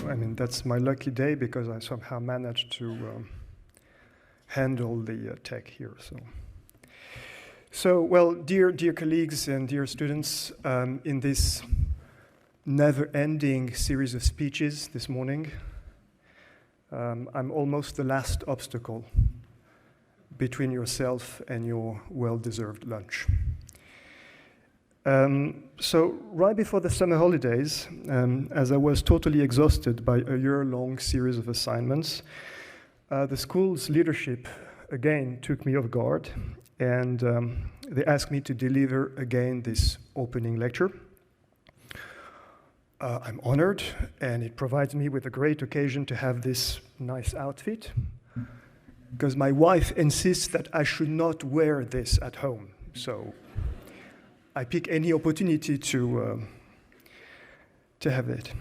I mean, that's my lucky day because I somehow managed to handle the tech here. So well, dear colleagues and dear students, in this never-ending series of speeches this morning, I'm almost the last obstacle between yourself and your well-deserved lunch. So right before the summer holidays, as I was totally exhausted by a year-long series of assignments, the school's leadership again took me off guard, and they asked me to deliver again this opening lecture. I'm honored, and it provides me with a great occasion to have this nice outfit, because my wife insists that I should not wear this at home. So I pick any opportunity to have it.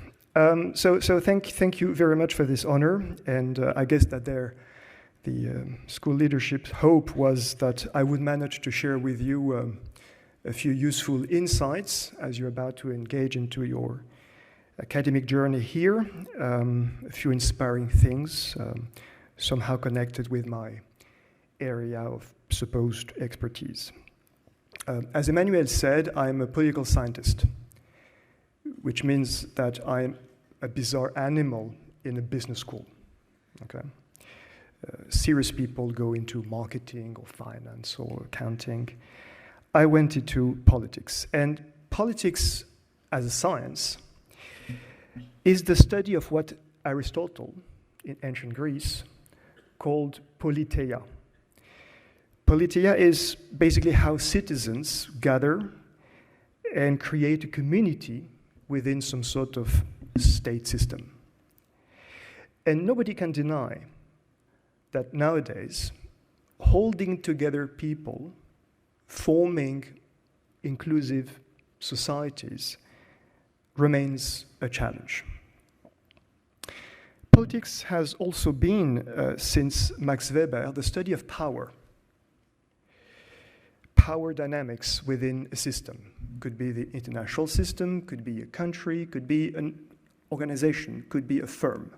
So thank you very much for this honor, and I guess that the school leadership's hope was that I would manage to share with you a few useful insights as you're about to engage into your academic journey here, a few inspiring things, somehow connected with my area of supposed expertise. As Emmanuel said, I'm a political scientist, which means that I'm a bizarre animal in a business school. Okay, serious people go into marketing or finance or accounting. I went into politics, and politics as a science is the study of what Aristotle in ancient Greece called politeia. Politeia is basically how citizens gather and create a community within some sort of state system. And nobody can deny that nowadays, holding together people, forming inclusive societies, remains a challenge. Politics has also been, since Max Weber, the study of power. Power dynamics within a system. Could be the international system, could be a country, could be an organization, could be a firm.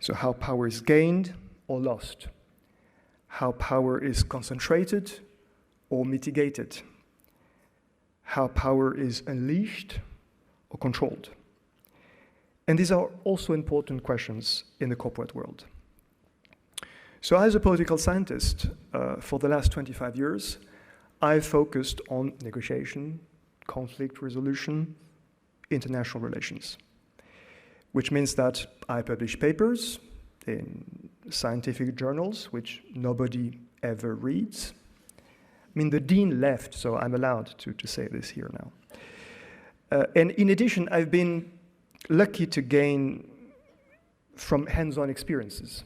So how power is gained or lost. How power is concentrated or mitigated. How power is unleashed or controlled. And these are also important questions in the corporate world. So as a political scientist, for the last 25 years, I've focused on negotiation, conflict resolution, international relations, which means that I publish papers in scientific journals, which nobody ever reads. I mean, the dean left, so I'm allowed to say this here now. And in addition, I've been lucky to gain from hands-on experiences.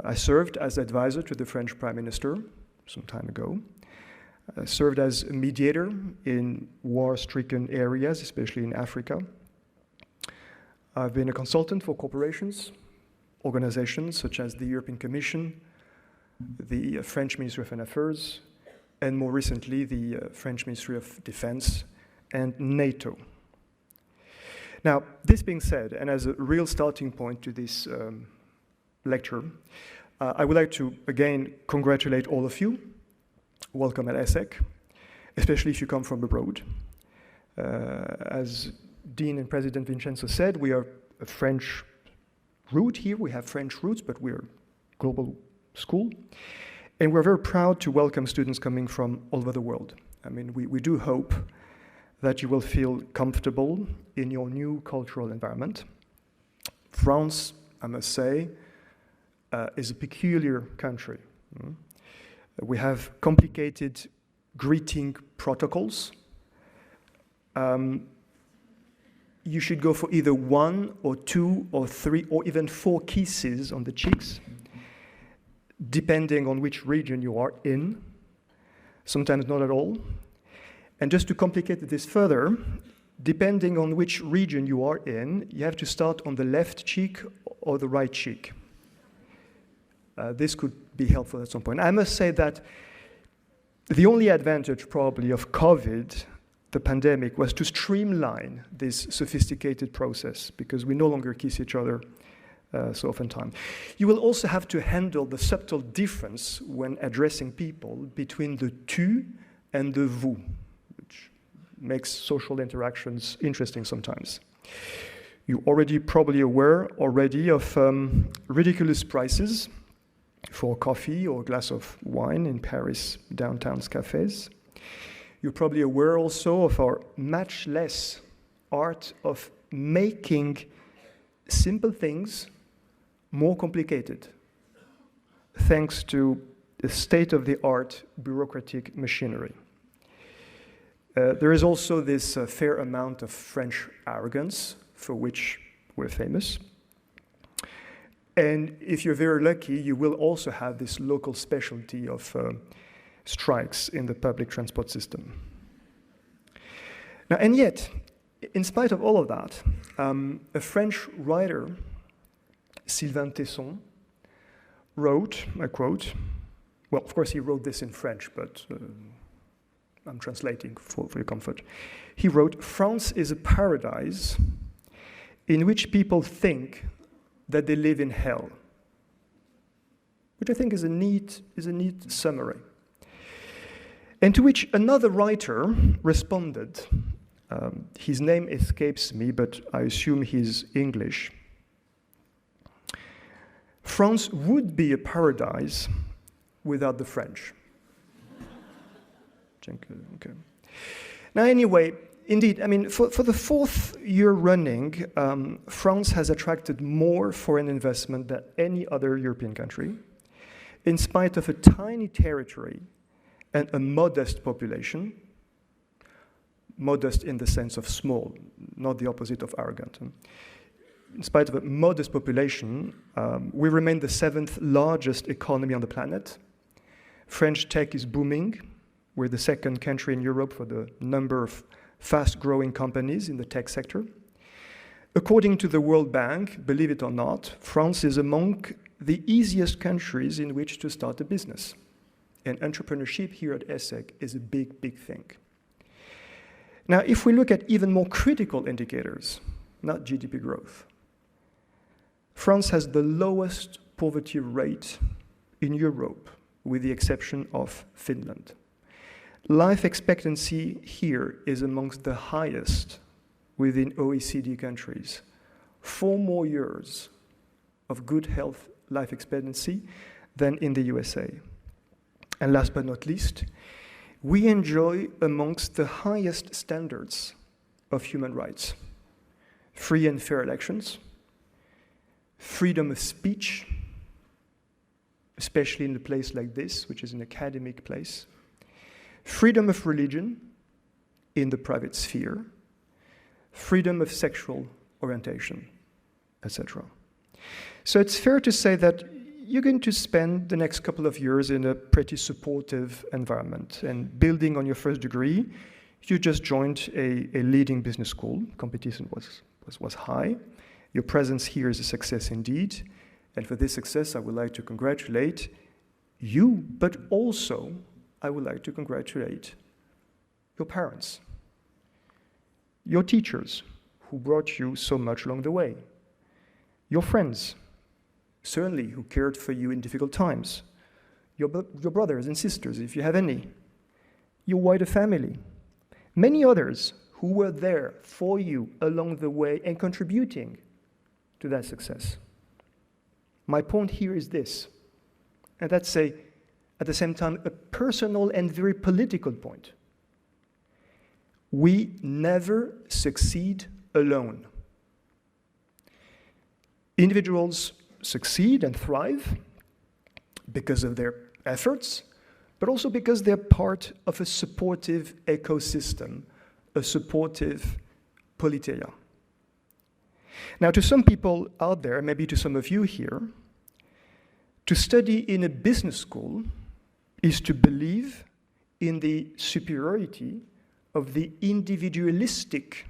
I served as advisor to the French Prime Minister some time ago. I served as a mediator in war-stricken areas, especially in Africa. I've been a consultant for corporations, organizations such as the European Commission, the French Ministry of Foreign Affairs, and more recently, the French Ministry of Defense and NATO. Now, this being said, and as a real starting point to this lecture, I would like to, again, congratulate all of you. Welcome at ESSEC, especially if you come from abroad. As Dean and President Vincenzo said, we are a French root here. We have French roots, but we're a global school. And we're very proud to welcome students coming from all over the world. I mean, we do hope that you will feel comfortable in your new cultural environment. France, I must say, is a peculiar country. We have complicated greeting protocols. You should go for either 1 or 2 or 3 or even 4 kisses on the cheeks, depending on which region you are in, sometimes not at all. And just to complicate this further, depending on which region you are in, you have to start on the left cheek or the right cheek. This could be helpful at some point. I must say that The only advantage probably of COVID, the pandemic, was to streamline this sophisticated process because we no longer kiss each other so oftentimes. You will also have to handle the subtle difference when addressing people between the tu and the vous, which makes social interactions interesting sometimes. You're already probably aware already of ridiculous prices for coffee or a glass of wine in Paris downtown cafes. You're probably aware also of our matchless art of making simple things more complicated, thanks to the state-of-the-art bureaucratic machinery. There is also this fair amount of French arrogance, for which we're famous. And if you're very lucky, you will also have this local specialty of strikes in the public transport system. Now, and yet, in spite of all of that, a French writer, Sylvain Tesson, wrote, I quote, well, of course he wrote this in French, but I'm translating for your comfort. He wrote, "France is a paradise in which people think that they live in hell," which I think is a neat summary. And to which another writer responded, his name escapes me, but I assume he's English. "France would be a paradise without the French." Okay. Now, anyway, indeed, I mean, for the fourth year running, France has attracted more foreign investment than any other European country, in spite of a tiny territory and a modest population. Modest in the sense of small, not the opposite of arrogant. In spite of a modest population, we remain the 7th largest economy on the planet. French tech is booming. We're the 2nd country in Europe for the number of fast-growing companies in the tech sector. According to the World Bank, believe it or not, France is among the easiest countries in which to start a business. And entrepreneurship here at ESSEC is a big, big thing. Now, if we look at even more critical indicators, not GDP growth, France has the lowest poverty rate in Europe, with the exception of Finland. Life expectancy here is amongst the highest within OECD countries. 4 more years of good health life expectancy than in the USA. And last but not least, we enjoy amongst the highest standards of human rights. Free and fair elections, freedom of speech, especially in a place like this, which is an academic place, freedom of religion in the private sphere, freedom of sexual orientation, etc. So it's fair to say that you're going to spend the next couple of years in a pretty supportive environment. And building on your first degree, you just joined a leading business school. Competition was high. Your presence here is a success indeed. And for this success, I would like to congratulate you, but also I would like to congratulate your parents, your teachers who brought you so much along the way, your friends, certainly who cared for you in difficult times, your brothers and sisters, if you have any, your wider family, many others who were there for you along the way and contributing to that success. My point here is this, and that's at the same time a personal and very political point. We never succeed alone. Individuals succeed and thrive because of their efforts, but also because they're part of a supportive ecosystem, a supportive politeia. Now, to some people out there, maybe to some of you here, to study in a business school is to believe in the superiority of the individualistic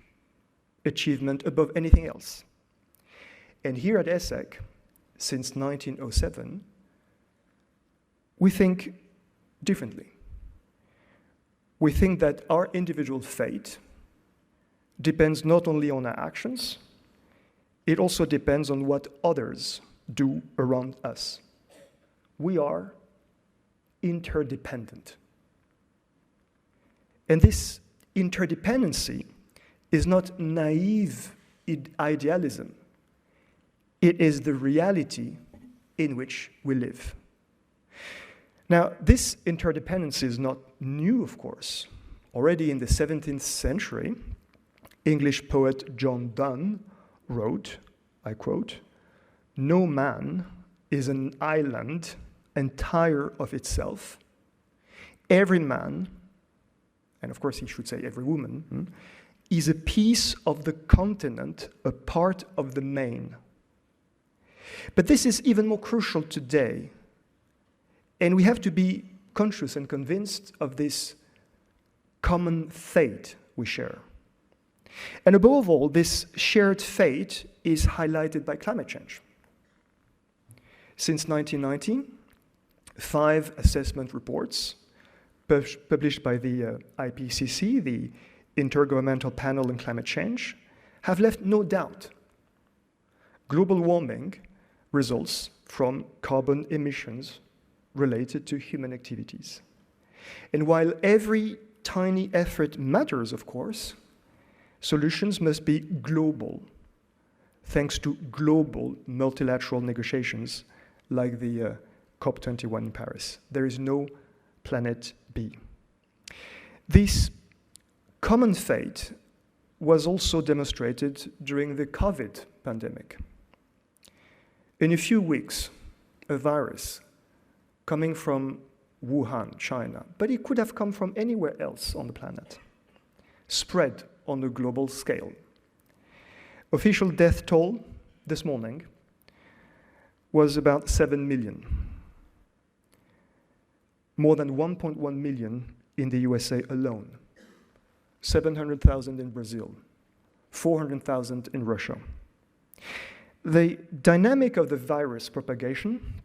achievement above anything else. And here at ESSEC, since 1907, we think differently. we think that our individual fate depends not only on our actions, it also depends on what others do around us. We are interdependent. And this interdependency is not naive idealism. It is the reality in which we live. Now, this interdependency is not new, of course. Already in the 17th century, English poet John Donne wrote, I quote, "No man is an island entire of itself. Every man," and of course he should say every woman, "is a piece of the continent, a part of the main." But this is even more crucial today, and we have to be conscious and convinced of this common fate we share. And above all, this shared fate is highlighted by climate change. Since 1990, 5 assessment reports published by the IPCC, the Intergovernmental Panel on Climate Change, have left no doubt. Global warming results from carbon emissions related to human activities. And while every tiny effort matters, of course, solutions must be global, thanks to global multilateral negotiations like the COP21 in Paris. There is no planet B. This common fate was also demonstrated during the COVID pandemic. In a few weeks, a virus coming from Wuhan, China, but it could have come from anywhere else on the planet, spread on a global scale. Official death toll this morning was about 7 million. More than 1.1 million in the USA alone, 700,000 in Brazil, 400,000 in Russia. The dynamic of the virus propagation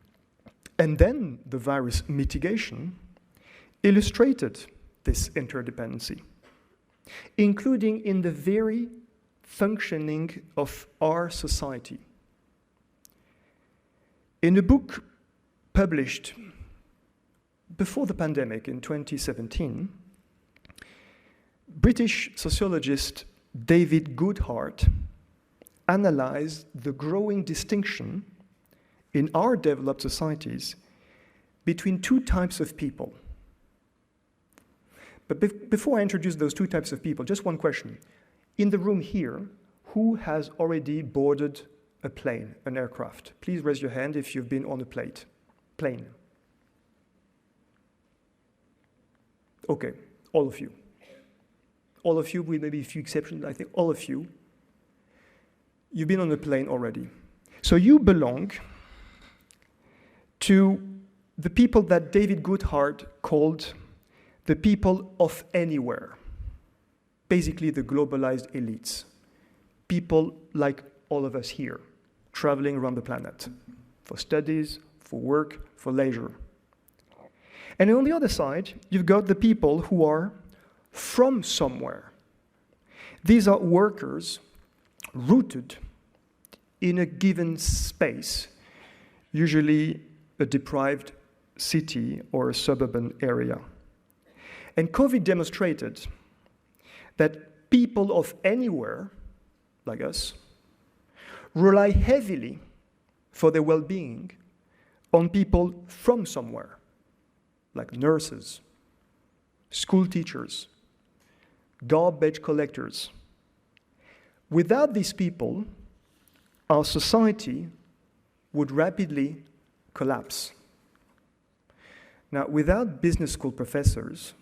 and then the virus mitigation illustrated this interdependency, including in the very functioning of our society. In a book published before the pandemic in 2017, British sociologist David Goodhart analyzed the growing distinction in our developed societies between 2 types of people. But before I introduce those 2 types of people, just one question. In the room here, who has already boarded a plane, an aircraft? Please raise your hand if you've been on a plane. Okay, all of you. All of you, with maybe a few exceptions, I think all of you. You've been on a plane already. So you belong to the people that David Goodhart called the people of anywhere. Basically the globalized elites. People like all of us here, traveling around the planet for studies, for work, for leisure. And on the other side, you've got the people who are from somewhere. These are workers rooted in a given space, usually a deprived city or a suburban area. And COVID demonstrated that people of anywhere, like us, rely heavily for their well-being on people from somewhere, like nurses, school teachers, garbage collectors. Without these people, our society would rapidly collapse. Now, without business school professors,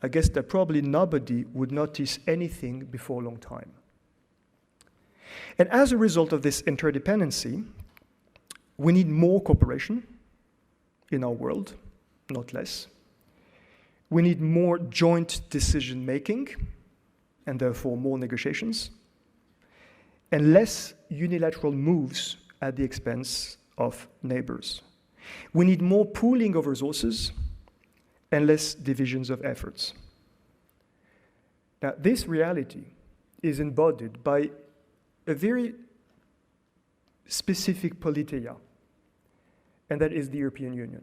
I guess that probably nobody would notice anything before a long time. And as a result of this interdependency, we need more cooperation in our world, not less. We need more joint decision-making, and therefore more negotiations, and less unilateral moves at the expense of neighbors. We need more pooling of resources and less divisions of efforts. Now, this reality is embodied by a very specific politeia, and that is the European Union.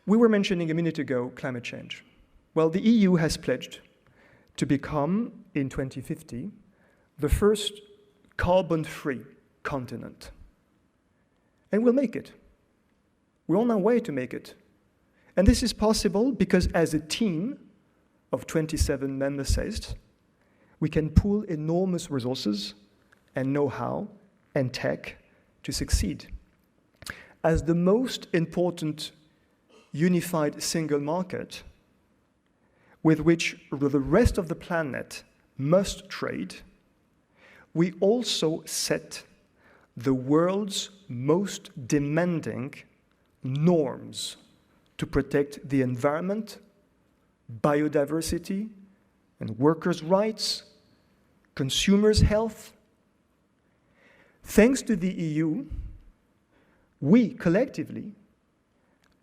We were mentioning a minute ago climate change. Well, the EU has pledged to become, in 2050, the first carbon-free continent. And we'll make it. We're on our way to make it. And this is possible because as a team of 27 member states, we can pool enormous resources and know-how and tech to succeed. As the most important unified single market with which the rest of the planet must trade, we also set the world's most demanding norms to protect the environment, biodiversity, and workers' rights, consumers' health. Thanks to the EU, we collectively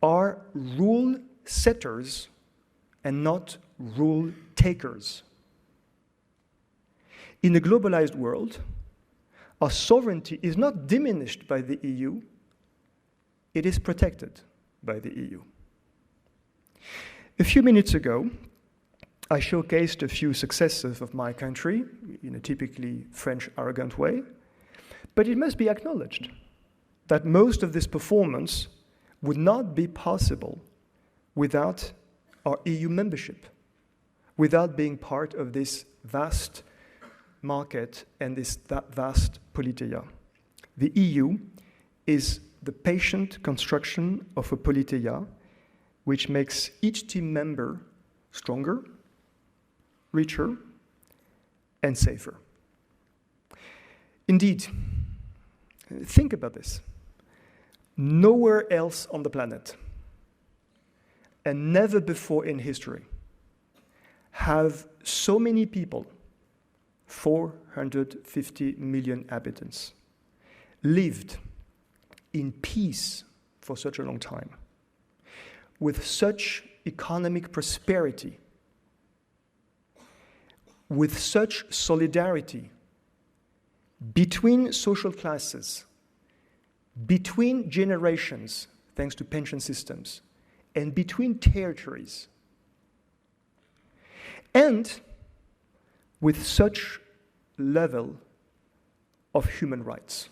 are rule setters and not rule takers. In a globalized world, our sovereignty is not diminished by the EU, it is protected by the EU. A few minutes ago, I showcased a few successes of my country in a typically French arrogant way, but it must be acknowledged that most of this performance would not be possible without our EU membership, without being part of this vast market and this vast politeia. The EU is the patient construction of a politeia which makes each team member stronger, richer, and safer. Indeed, think about this. Nowhere else on the planet, and never before in history, have so many people, 450 million inhabitants, lived in peace for such a long time, with such economic prosperity, with such solidarity between social classes, between generations, thanks to pension systems, and between territories, and with such level of human rights.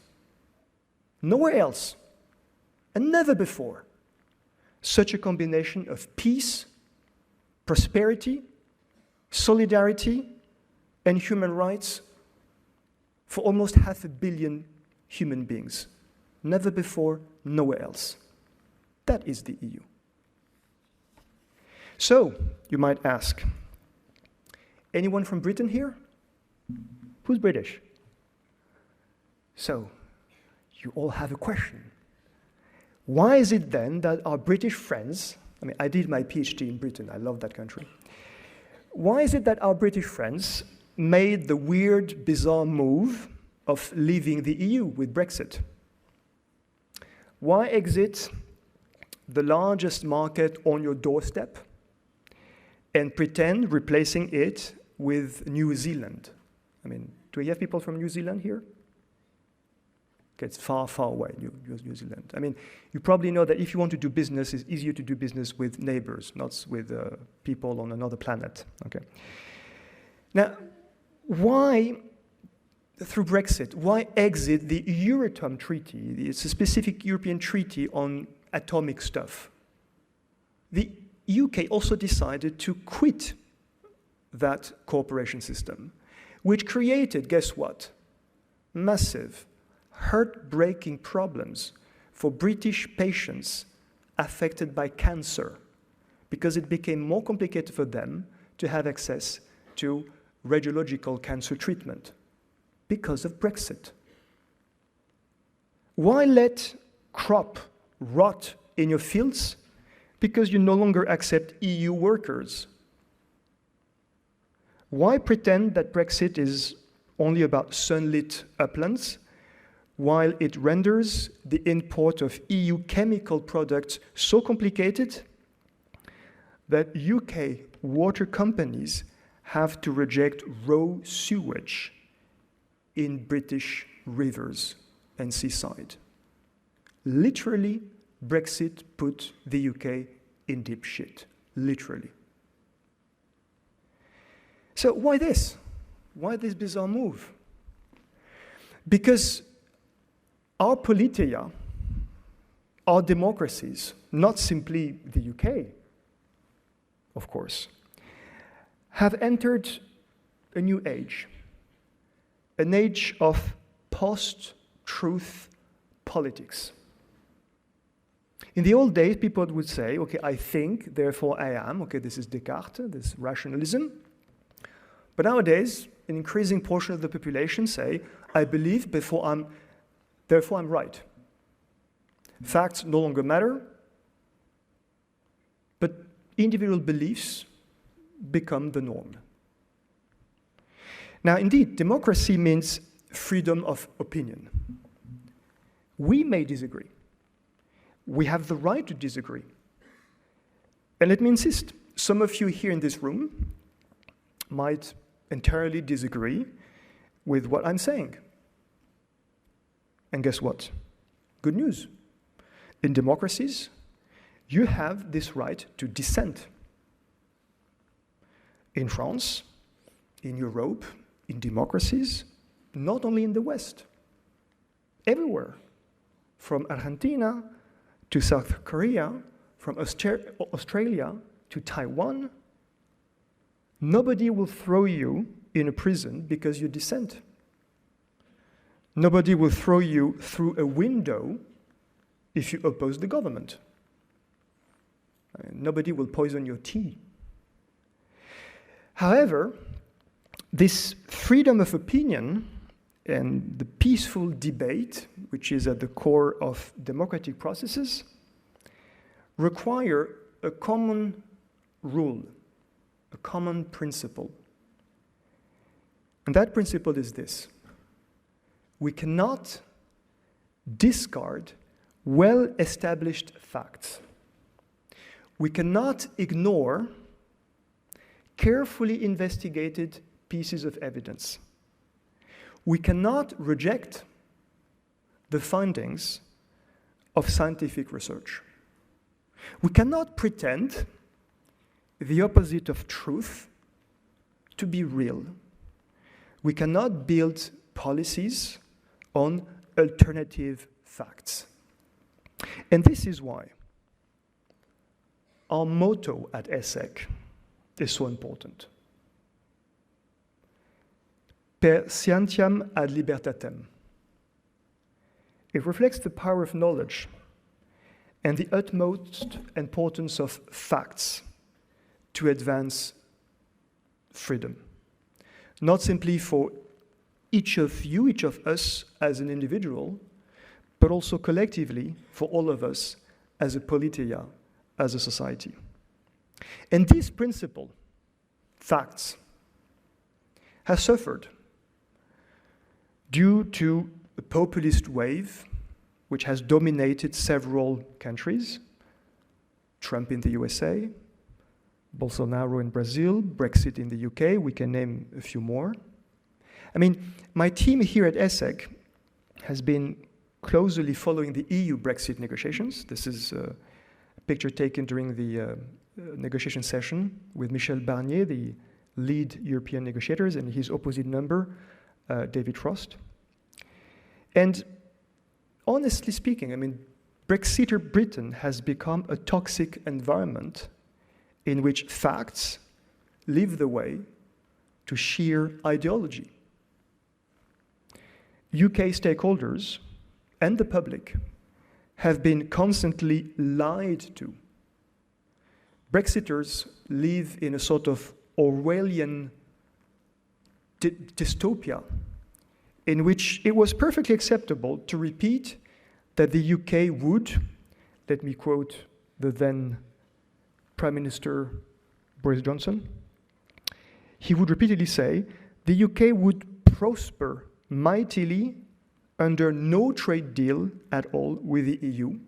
Nowhere else, and never before, such a combination of peace, prosperity, solidarity, and human rights for almost 500 million human beings. Never before, nowhere else. That is the EU. So, you might ask, anyone from Britain here? Who's British? So, you all have a question. Why is it then that our British friends, I did my PhD in Britain, I love that country. Why is it that our British friends made the weird, bizarre move of leaving the EU with Brexit? Why exit the largest market on your doorstep and pretend replacing it with New Zealand? Do we have people from New Zealand here? Okay, it's far, far away, New Zealand. You probably know that if you want to do business, it's easier to do business with neighbors, not with people on another planet. Okay. Now, why, through Brexit, why exit the Euratom Treaty? It's a specific European treaty on atomic stuff. The UK also decided to quit that cooperation system, which created, guess what? Massive, heartbreaking problems for British patients affected by cancer, because it became more complicated for them to have access to radiological cancer treatment because of Brexit. Why let crop rot in your fields? Because you no longer accept EU workers. Why pretend that Brexit is only about sunlit uplands, while it renders the import of EU chemical products so complicated that UK water companies have to reject raw sewage in British rivers and seaside. Literally, Brexit put the UK in deep shit, literally. So why this? Why this bizarre move? Because our politia, our democracies, not simply the UK, of course, have entered a new age, an age of post-truth politics. In the old days, people would say, okay, I think, therefore I am. Okay, this is Descartes, this rationalism. But nowadays, an increasing portion of the population say, I believe, therefore I'm right. Facts no longer matter, but individual beliefs become the norm. Now, indeed, democracy means freedom of opinion. We may disagree. We have the right to disagree. And let me insist, some of you here in this room might entirely disagree with what I'm saying. And guess what? Good news. In democracies, you have this right to dissent. In France, in Europe, in democracies, not only in the West, everywhere, from Argentina to South Korea, from Australia to Taiwan, nobody will throw you in a prison because you dissent. Nobody will throw you through a window if you oppose the government. Nobody will poison your tea. However, this freedom of opinion and the peaceful debate, which is at the core of democratic processes, require a common rule, a common principle. And that principle is this: we cannot discard well-established facts. We cannot ignore carefully investigated pieces of evidence. We cannot reject the findings of scientific research. We cannot pretend the opposite of truth to be real. We cannot build policies on alternative facts. And this is why our motto at ESSEC is so important. Per scientiam ad libertatem. It reflects the power of knowledge and the utmost importance of facts to advance freedom. Not simply for each of you, each of us as an individual, but also collectively for all of us as a politia, as a society. And this principle, facts, has suffered due to a populist wave which has dominated several countries, Trump in the USA, Bolsonaro in Brazil, Brexit in the UK, we can name a few more. I mean, my team here at ESSEC has been closely following the EU Brexit negotiations. This is a picture taken during the negotiation session with Michel Barnier, the lead European negotiators, and his opposite number, David Frost. And honestly speaking, I mean, Brexiter Britain has become a toxic environment in which facts leave the way to sheer ideology. UK stakeholders and the public have been constantly lied to. Brexiters live in a sort of Orwellian dystopia in which it was perfectly acceptable to repeat that the UK would, let me quote the then Prime Minister Boris Johnson, he would repeatedly say, the UK would prosper mightily under no trade deal at all with the EU,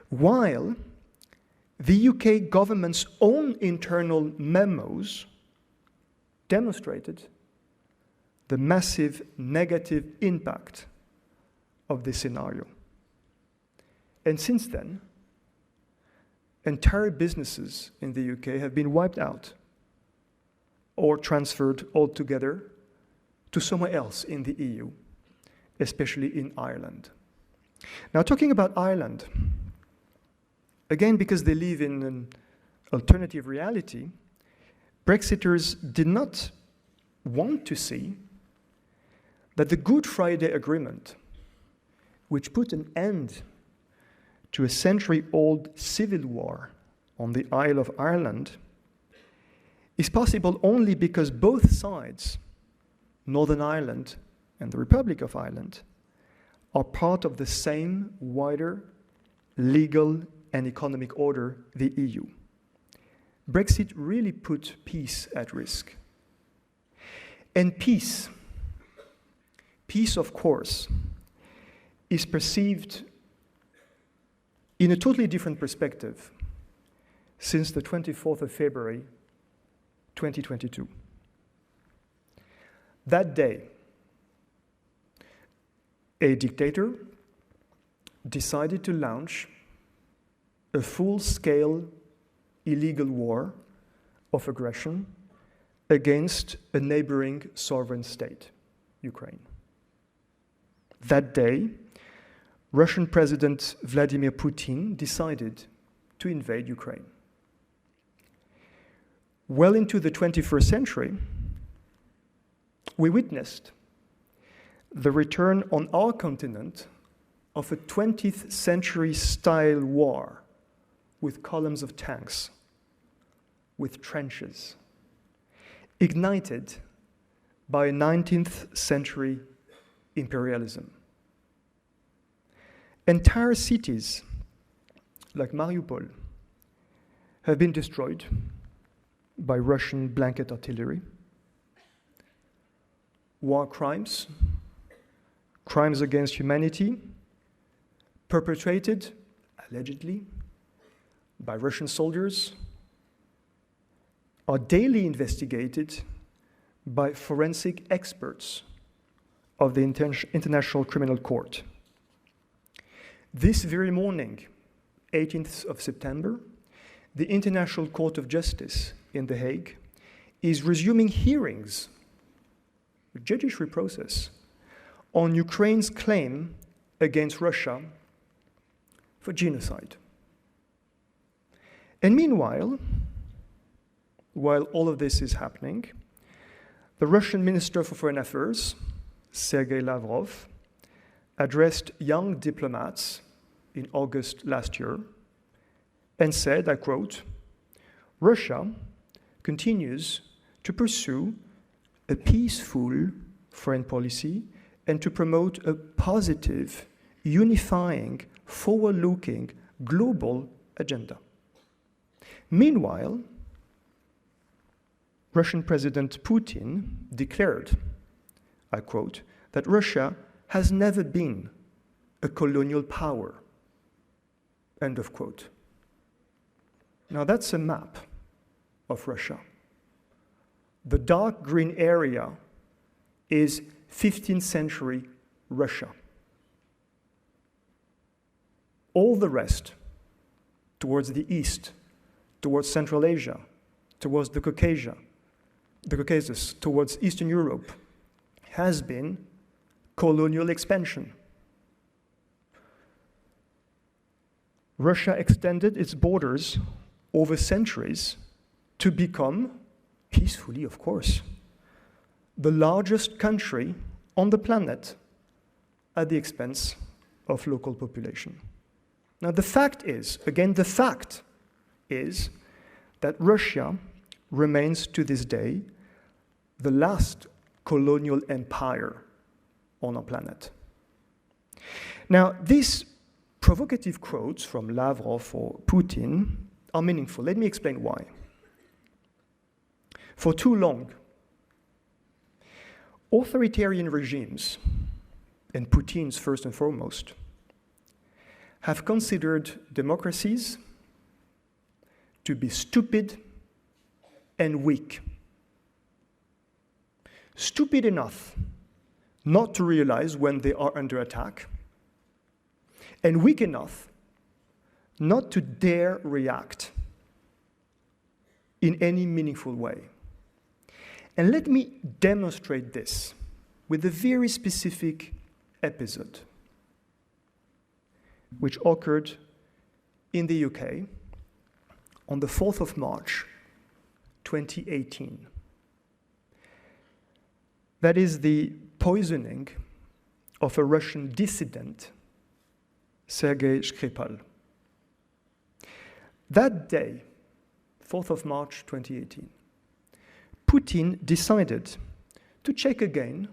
while the UK government's own internal memos demonstrated the massive negative impact of this scenario. And since then, entire businesses in the UK have been wiped out or transferred altogether to somewhere else in the EU, especially in Ireland. Now, talking about Ireland, again, because they live in an alternative reality, Brexiters did not want to see that the Good Friday Agreement, which put an end to a century-old civil war on the Isle of Ireland, is possible only because both sides, Northern Ireland and the Republic of Ireland, are part of the same wider legal and economic order, the EU. Brexit really put peace at risk. And peace, of course, is perceived in a totally different perspective since the 24th of February, 2022. That day, a dictator decided to launch a full-scale illegal war of aggression against a neighboring sovereign state, Ukraine. That day, Russian President Vladimir Putin decided to invade Ukraine. Well into the 21st century, we witnessed the return on our continent of a 20th century style war with columns of tanks, with trenches, ignited by 19th century imperialism. Entire cities, like Mariupol, have been destroyed by Russian blanket artillery. War crimes, crimes against humanity, perpetrated, allegedly, by Russian soldiers, are daily investigated by forensic experts of the International Criminal Court. This very morning, 18th of September, the International Court of Justice in The Hague is resuming hearings, a judiciary process, on Ukraine's claim against Russia for genocide. And meanwhile, while all of this is happening, the Russian Minister for Foreign Affairs, Sergei Lavrov, addressed young diplomats in August last year and said, I quote, "Russia continues to pursue a peaceful foreign policy and to promote a positive, unifying, forward-looking, global agenda." Meanwhile, Russian President Putin declared, I quote, that Russia has never been a colonial power, end of quote. Now that's a map of Russia. The dark green area is 15th century Russia. All the rest, towards the east, towards Central Asia, towards the Caucasus, towards Eastern Europe, has been colonial expansion. Russia extended its borders over centuries to become, peacefully of course, the largest country on the planet at the expense of local population. Now the fact is, again, the fact is that Russia remains to this day the last colonial empire on our planet. Now, these provocative quotes from Lavrov or Putin are meaningful. Let me explain why. For too long, authoritarian regimes, and Putin's first and foremost, have considered democracies to be stupid and weak. Stupid enough not to realize when they are under attack, and weak enough not to dare react in any meaningful way. And let me demonstrate this with a very specific episode which occurred in the UK on the 4th of March, 2018. That is the poisoning of a Russian dissident, Sergei Skripal. That day, 4th of March 2018, Putin decided to check again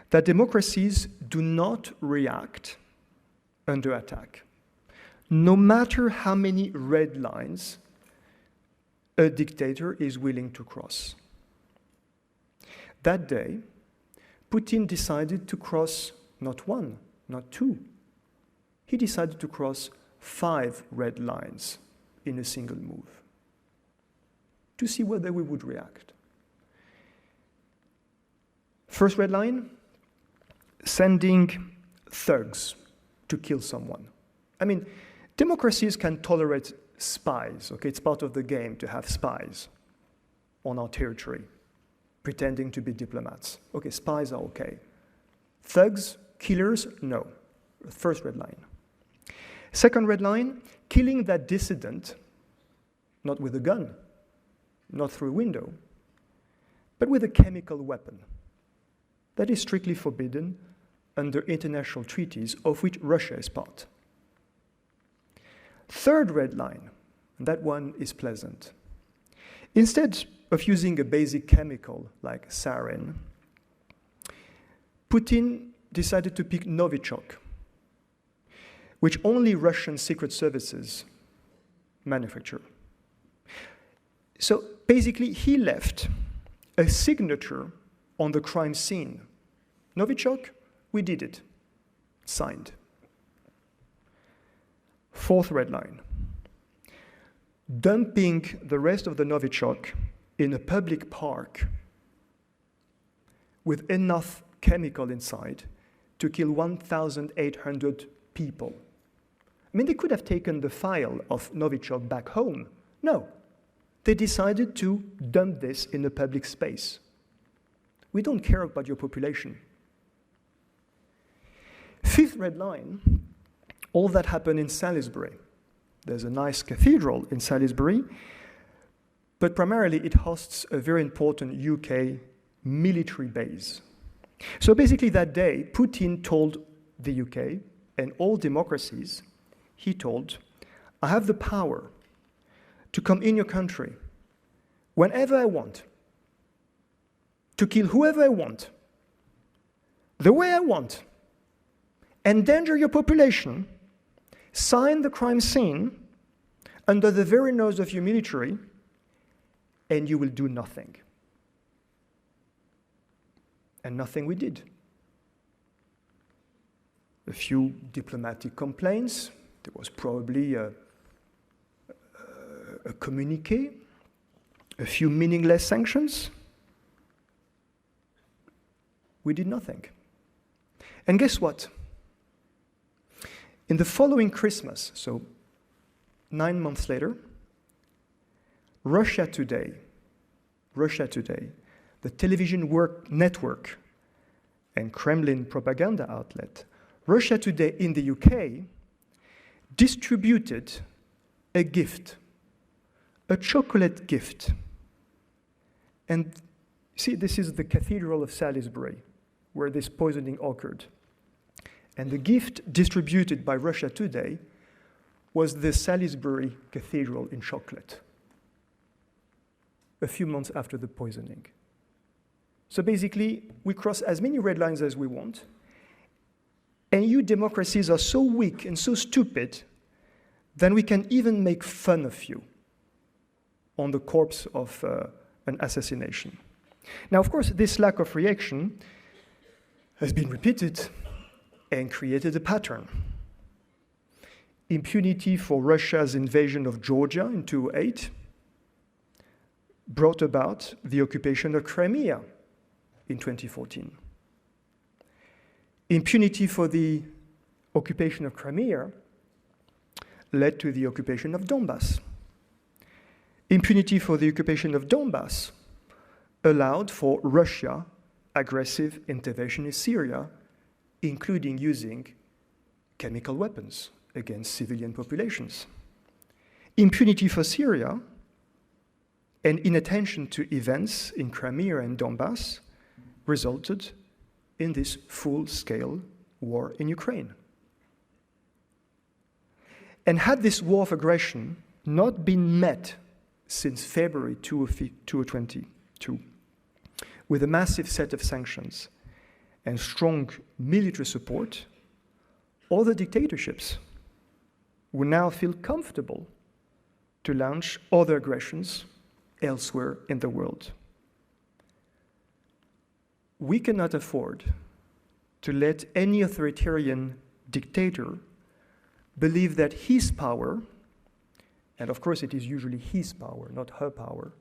that democracies do not react under attack, no matter how many red lines a dictator is willing to cross. That day, Putin decided to cross not one, not two. He decided to cross 5 red lines in a single move to see whether we would react. First red line, sending thugs to kill someone. I mean, democracies can tolerate spies, okay? It's part of the game to have spies on our territory, pretending to be diplomats. Okay, spies are okay. Thugs, killers, no. First red line. Second red line, killing that dissident, not with a gun, not through a window, but with a chemical weapon. That is strictly forbidden under international treaties of which Russia is part. Third red line, and that one is pleasant. Instead of using a basic chemical like sarin, Putin decided to pick Novichok, which only Russian secret services manufacture. So basically, he left a signature on the crime scene. Novichok, we did it. Signed. Fourth red line. Dumping the rest of the Novichok in a public park with enough chemical inside to kill 1,800 people. I mean, they could have taken the file of Novichok back home. No, they decided to dump this in a public space. We don't care about your population. Fifth red line, all that happened in Salisbury. There's a nice cathedral in Salisbury, but primarily it hosts a very important UK military base. So basically that day, Putin told the UK and all democracies, he told, I have the power to come in your country whenever I want, to kill whoever I want, the way I want, endanger your population, sign the crime scene under the very nose of your military, and you will do nothing. And nothing we did. A few diplomatic complaints. There was probably a communiqué, a few meaningless sanctions. We did nothing. And guess what? In the following Christmas, so 9 months later, Russia Today, the television network and Kremlin propaganda outlet, Russia Today in the UK, distributed a gift, a chocolate gift. And see, this is the Cathedral of Salisbury, where this poisoning occurred. And the gift distributed by Russia Today was the Salisbury Cathedral in chocolate, a few months after the poisoning. So basically, we cross as many red lines as we want, and you democracies are so weak and so stupid that we can even make fun of you on the corpse of an assassination. Now, of course, this lack of reaction has been repeated and created a pattern. impunity for Russia's invasion of Georgia in 2008 brought about the occupation of Crimea in 2014. Impunity for the occupation of Crimea led to the occupation of Donbass. Impunity for the occupation of Donbass allowed for Russia's aggressive intervention in Syria, including using chemical weapons against civilian populations. Impunity for Syria and inattention to events in Crimea and Donbass resulted in this full-scale war in Ukraine. And had this war of aggression not been met since February 2022 with a massive set of sanctions and strong military support, other dictatorships would now feel comfortable to launch other aggressions elsewhere in the world. We cannot afford to let any authoritarian dictator believe that his power, and of course it is usually his power, not her power,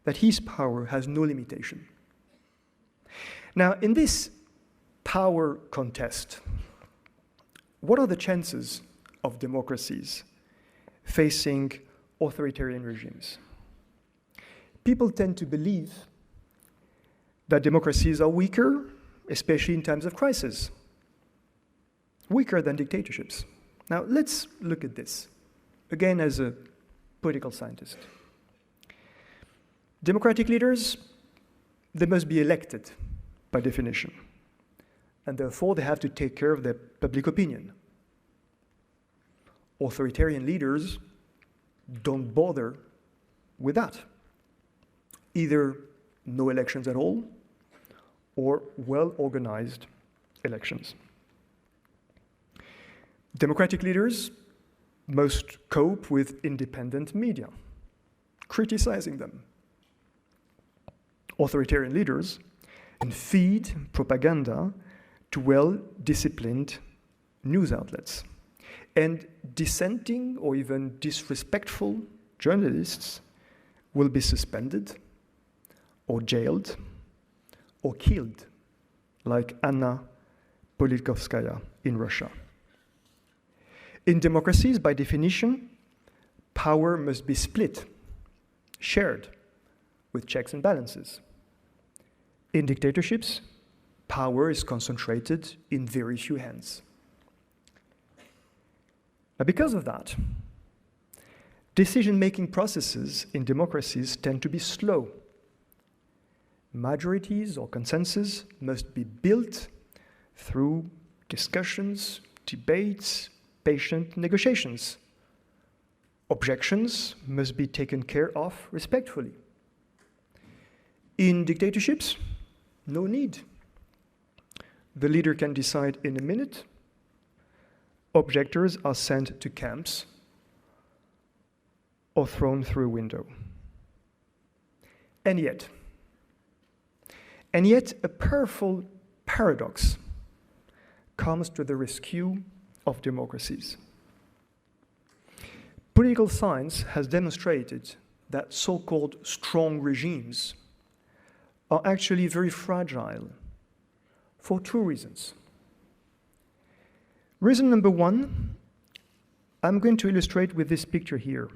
that his power has no limitation. Now, in this power contest, what are the chances of democracies facing authoritarian regimes? People tend to believe that democracies are weaker, especially in times of crisis, weaker than dictatorships. Now, let's look at this, again, as a political scientist. Democratic leaders, they must be elected by definition, and therefore they have to take care of their public opinion. Authoritarian leaders don't bother with that. Either no elections at all, or well-organized elections. Democratic leaders must cope with independent media, criticizing them. Authoritarian leaders can feed propaganda to well-disciplined news outlets. And dissenting or even disrespectful journalists will be suspended or jailed or killed, like Anna Politkovskaya in Russia. In democracies, by definition, power must be split, shared, with checks and balances. In dictatorships, power is concentrated in very few hands. Now, because of that, decision-making processes in democracies tend to be slow. Majorities or consensus must be built through discussions, debates, patient negotiations. Objections must be taken care of respectfully. In dictatorships, no need. The leader can decide in a minute. Objectors are sent to camps or thrown through a window. And yet, a powerful paradox comes to the rescue of democracies. Political science has demonstrated that so-called strong regimes are actually very fragile for two reasons. Reason number one, I'm going to illustrate with this picture here.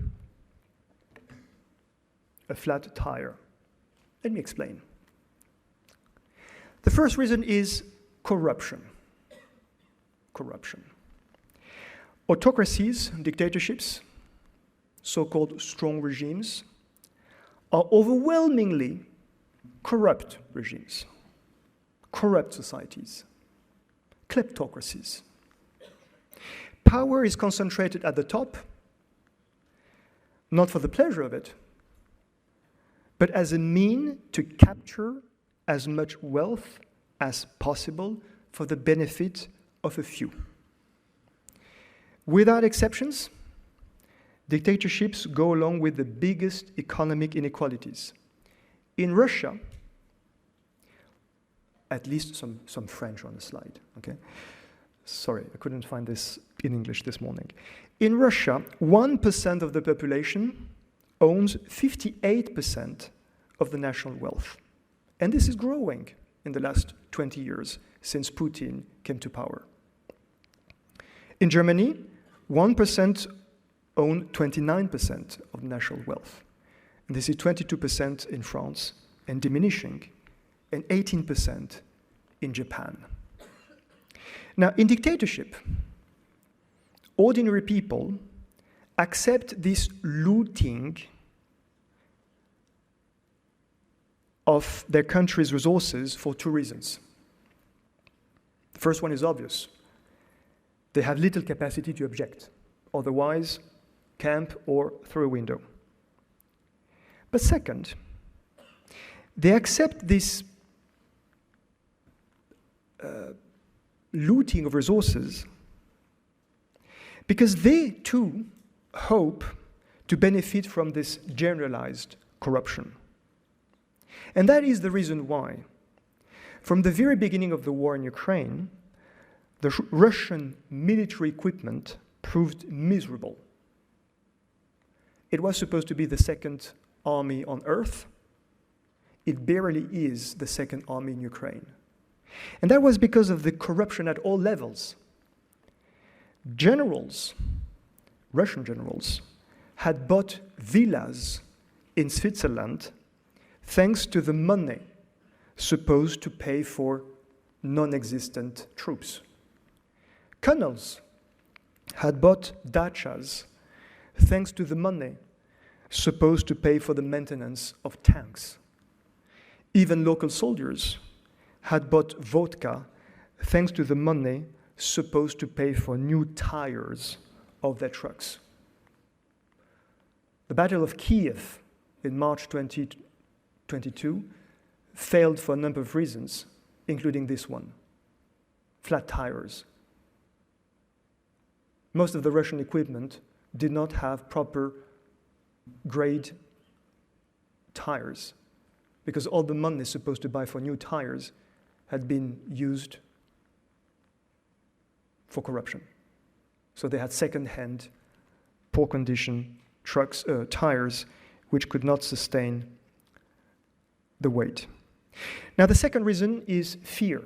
A flat tire. Let me explain. The first reason is corruption. Corruption. Autocracies, dictatorships, so-called strong regimes, are overwhelmingly corrupt regimes, corrupt societies, kleptocracies. Power is concentrated at the top, not for the pleasure of it, but as a mean to capture as much wealth as possible for the benefit of a few. Without exceptions, dictatorships go along with the biggest economic inequalities. In Russia, at least some French on the slide, okay? Sorry, I couldn't find this in English this morning. In Russia, 1% of the population owns 58% of the national wealth. And this is growing in the last 20 years since Putin came to power. In Germany, 1% own 29% of national wealth. And this is 22% in France and diminishing, and 18% in Japan. Now, in dictatorship, ordinary people accept this looting of their country's resources for two reasons. The first one is obvious. They have little capacity to object. Otherwise, camp or through a window. But second, they accept this looting of resources because they too hope to benefit from this generalized corruption. And that is the reason why, from the very beginning of the war in Ukraine, the Russian military equipment proved miserable. It was supposed to be the second army on earth. It barely is the second army in Ukraine. And that was because of the corruption at all levels. Generals, Russian generals, had bought villas in Switzerland thanks to the money supposed to pay for non-existent troops. Colonels had bought dachas thanks to the money supposed to pay for the maintenance of tanks. Even local soldiers had bought vodka thanks to the money supposed to pay for new tires of their trucks. The Battle of Kiev in March 2022 failed for a number of reasons, including this one: flat tires. Most of the Russian equipment did not have proper grade tires because all the money supposed to buy for new tires had been used for corruption. So they had second-hand, poor condition tires which could not sustain the weight. Now the second reason is fear.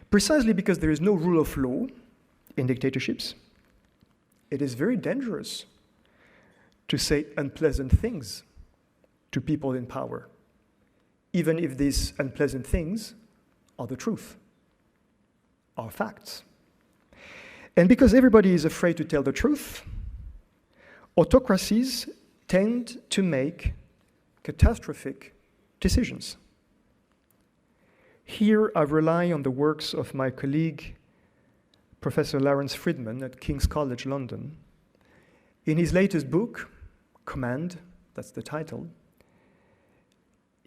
Precisely because there is no rule of law in dictatorships, it is very dangerous to say unpleasant things to people in power, even if these unpleasant things are the truth, are facts. And because everybody is afraid to tell the truth, autocracies tend to make catastrophic decisions. Here I rely on the works of my colleague, Professor Lawrence Friedman at King's College London. In his latest book, Command, that's the title,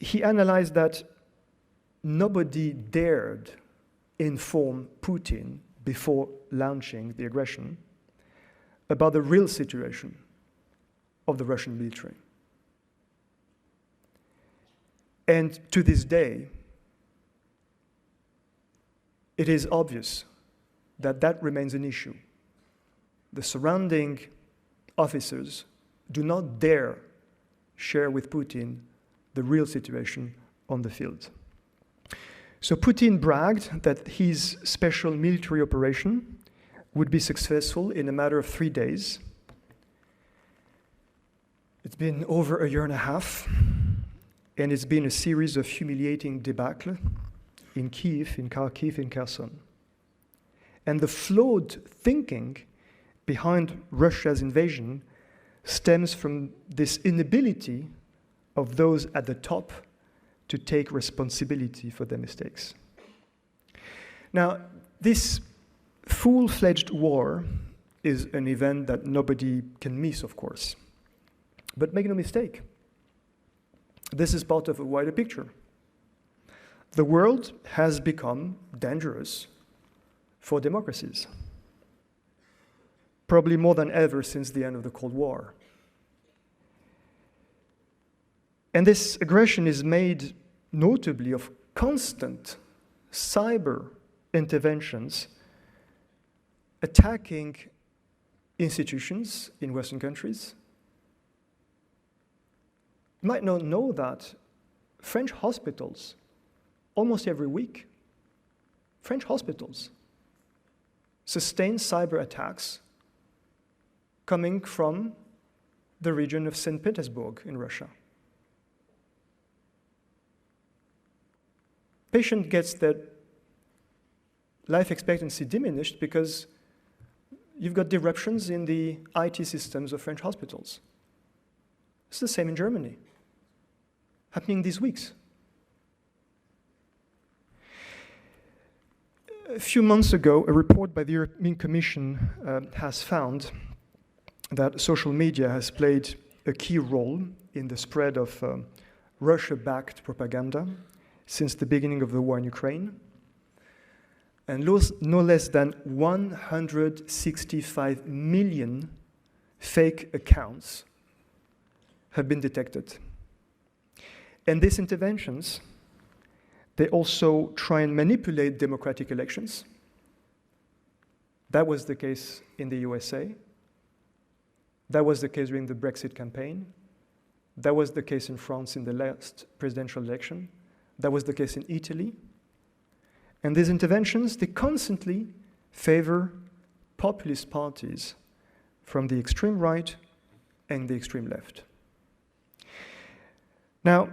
he analyzed that nobody dared inform Putin before launching the aggression about the real situation of the Russian military. And to this day, it is obvious that that remains an issue. The surrounding officers do not dare share with Putin the real situation on the field. So Putin bragged that his special military operation would be successful in a matter of 3 days. It's been over a year and a half, and it's been a series of humiliating debacle in Kiev, in Kharkiv, in Kherson. And the flawed thinking behind Russia's invasion stems from this inability of those at the top to take responsibility for their mistakes. Now, this full-fledged war is an event that nobody can miss, of course. But make no mistake, this is part of a wider picture. The world has become dangerous for democracies, probably more than ever since the end of the Cold War. And this aggression is made notably of constant cyber interventions attacking institutions in Western countries. You might not know that French hospitals, almost every week, French hospitals sustain cyber attacks coming from the region of St. Petersburg in Russia. Patient gets their life expectancy diminished because you've got disruptions in the IT systems of French hospitals. It's the same in Germany, happening these weeks. A few months ago, a report by the European Commission has found that social media has played a key role in the spread of Russia-backed propaganda since the beginning of the war in Ukraine. And no less than 165 million fake accounts have been detected. And these interventions, they also try and manipulate democratic elections. That was the case in the USA. That was the case during the Brexit campaign. That was the case in France in the last presidential election. That was the case in Italy. And these interventions, they constantly favor populist parties from the extreme right and the extreme left. Now,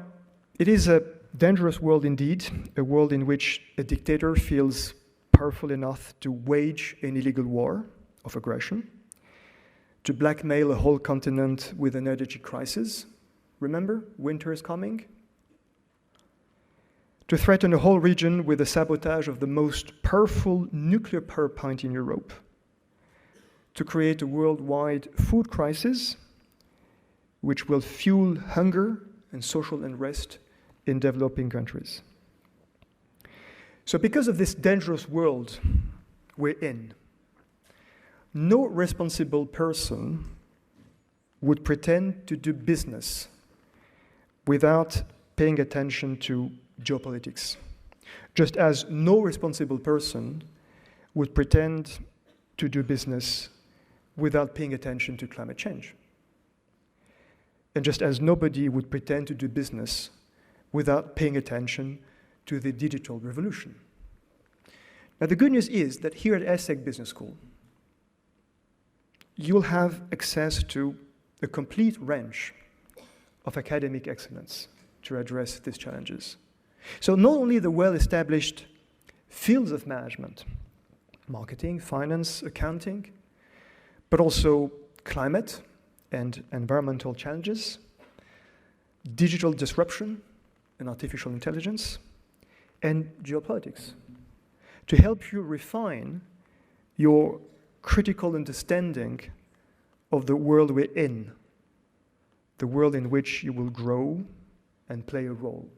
it is a dangerous world indeed, a world in which a dictator feels powerful enough to wage an illegal war of aggression, to blackmail a whole continent with an energy crisis. Remember, winter is coming. To threaten a whole region with the sabotage of the most powerful nuclear power plant in Europe. To create a worldwide food crisis, which will fuel hunger and social unrest in developing countries. So because of this dangerous world we're in, no responsible person would pretend to do business without paying attention to geopolitics, just as no responsible person would pretend to do business without paying attention to climate change. And just as nobody would pretend to do business without paying attention to the digital revolution. Now, the good news is that here at ESSEC Business School, you'll have access to a complete range of academic excellence to address these challenges. So not only the well-established fields of management, marketing, finance, accounting, but also climate and environmental challenges, digital disruption and artificial intelligence, and geopolitics, to help you refine your critical understanding of the world we're in, the world in which you will grow and play a role.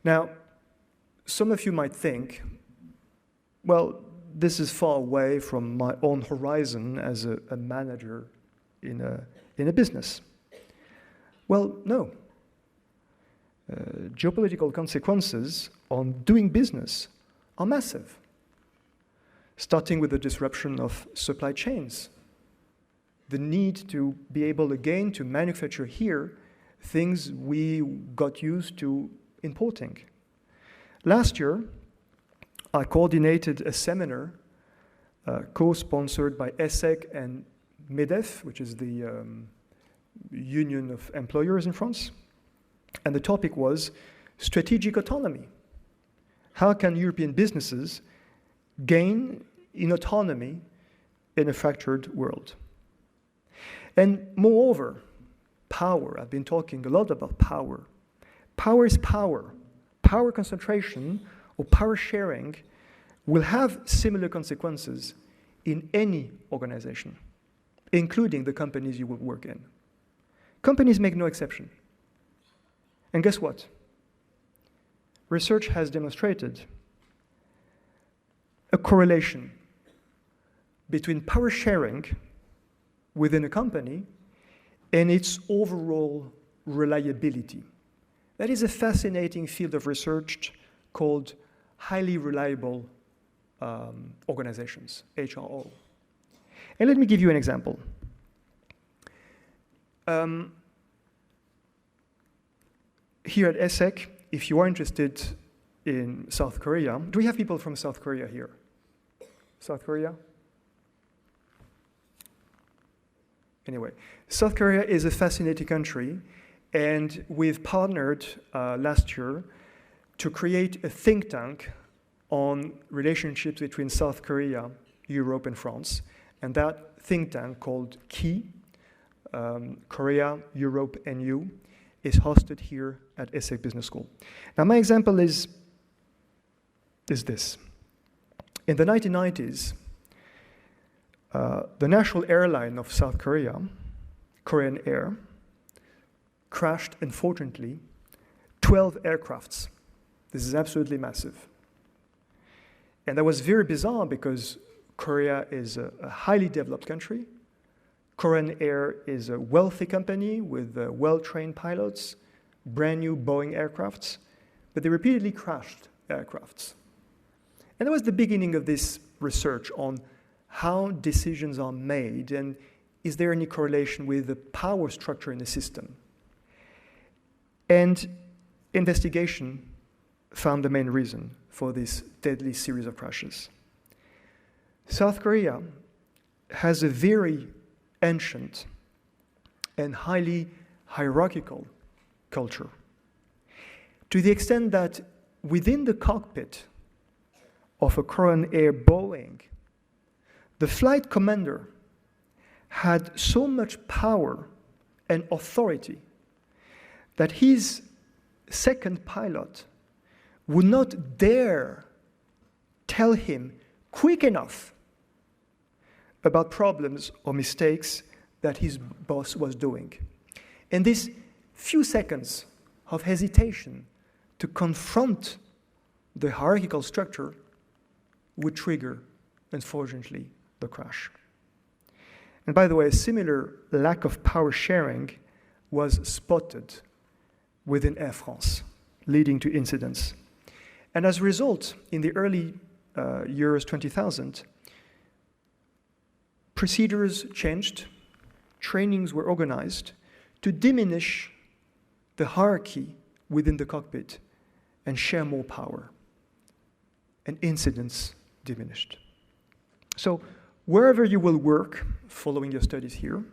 Now, some of you might think, well, this is far away from my own horizon as a manager in a business. Well, no. Geopolitical consequences on doing business are massive, starting with the disruption of supply chains, the need to be able again to manufacture here things we got used to importing. Last year, I coordinated a seminar co-sponsored by ESSEC and MEDEF, which is the union of employers in France. And the topic was strategic autonomy. How can European businesses gain in autonomy in a fractured world? And moreover, power. I've been talking a lot about power. Power is power. Power concentration or power sharing will have similar consequences in any organization, including the companies you will work in. Companies make no exception. And guess what? Research has demonstrated a correlation between power sharing within a company and its overall reliability. That is a fascinating field of research called highly reliable organizations, HRO. And let me give you an example. Here at ESSEC, if you are interested in South Korea, do we have people from South Korea here? South Korea? Anyway, South Korea is a fascinating country, and we've partnered last year to create a think tank on relationships between South Korea, Europe, and France. And that think tank, called KEY, Korea, Europe, and You, is hosted here at ESSEC Business School. Now, my example is this. In the 1990s, the national airline of South Korea, Korean Air, crashed, unfortunately, 12 aircrafts. This is absolutely massive. And that was very bizarre because Korea is a highly developed country. Korean Air is a wealthy company with well-trained pilots, brand new Boeing aircrafts, but they repeatedly crashed aircrafts. And that was the beginning of this research on how decisions are made and is there any correlation with the power structure in the system. And investigation found the main reason for this deadly series of crashes. South Korea has a very ancient and highly hierarchical culture, to the extent that within the cockpit of a Korean Air Boeing, the flight commander had so much power and authority that his second pilot would not dare tell him quick enough about problems or mistakes that his boss was doing. And this few seconds of hesitation to confront the hierarchical structure would trigger, unfortunately, the crash. And by the way, a similar lack of power sharing was spotted within Air France, leading to incidents. And as a result, in the early years 2000, procedures changed, trainings were organized to diminish the hierarchy within the cockpit and share more power. And incidents diminished. So wherever you will work following your studies here,